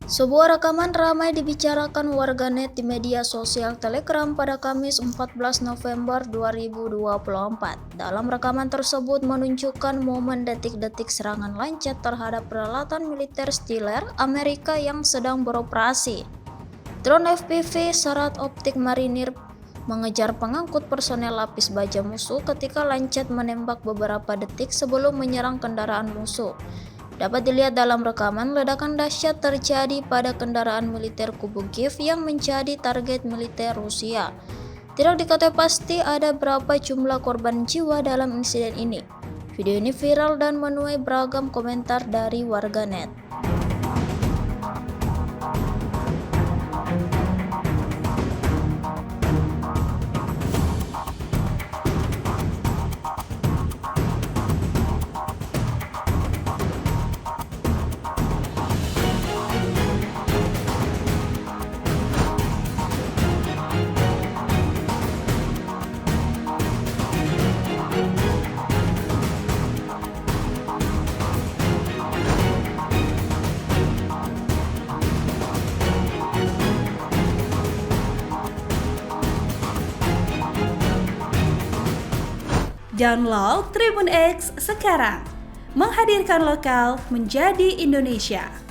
Sebuah rekaman ramai dibicarakan warganet di media sosial Telegram pada Kamis 14 November 2024. Dalam rekaman tersebut menunjukkan momen detik-detik serangan Lancet terhadap peralatan militer Stealth Amerika yang sedang beroperasi. Drone FPV serat optik marinir mengejar pengangkut personel lapis baja musuh ketika Lancet menembak beberapa detik sebelum menyerang kendaraan musuh. Dapat dilihat dalam rekaman, ledakan dahsyat terjadi pada kendaraan militer kubu Kiev yang menjadi target militer Rusia. Tidak diketahui pasti ada berapa jumlah korban jiwa dalam insiden ini. Video ini viral dan menuai beragam komentar dari warganet. Download Tribun X sekarang, menghadirkan lokal menjadi Indonesia.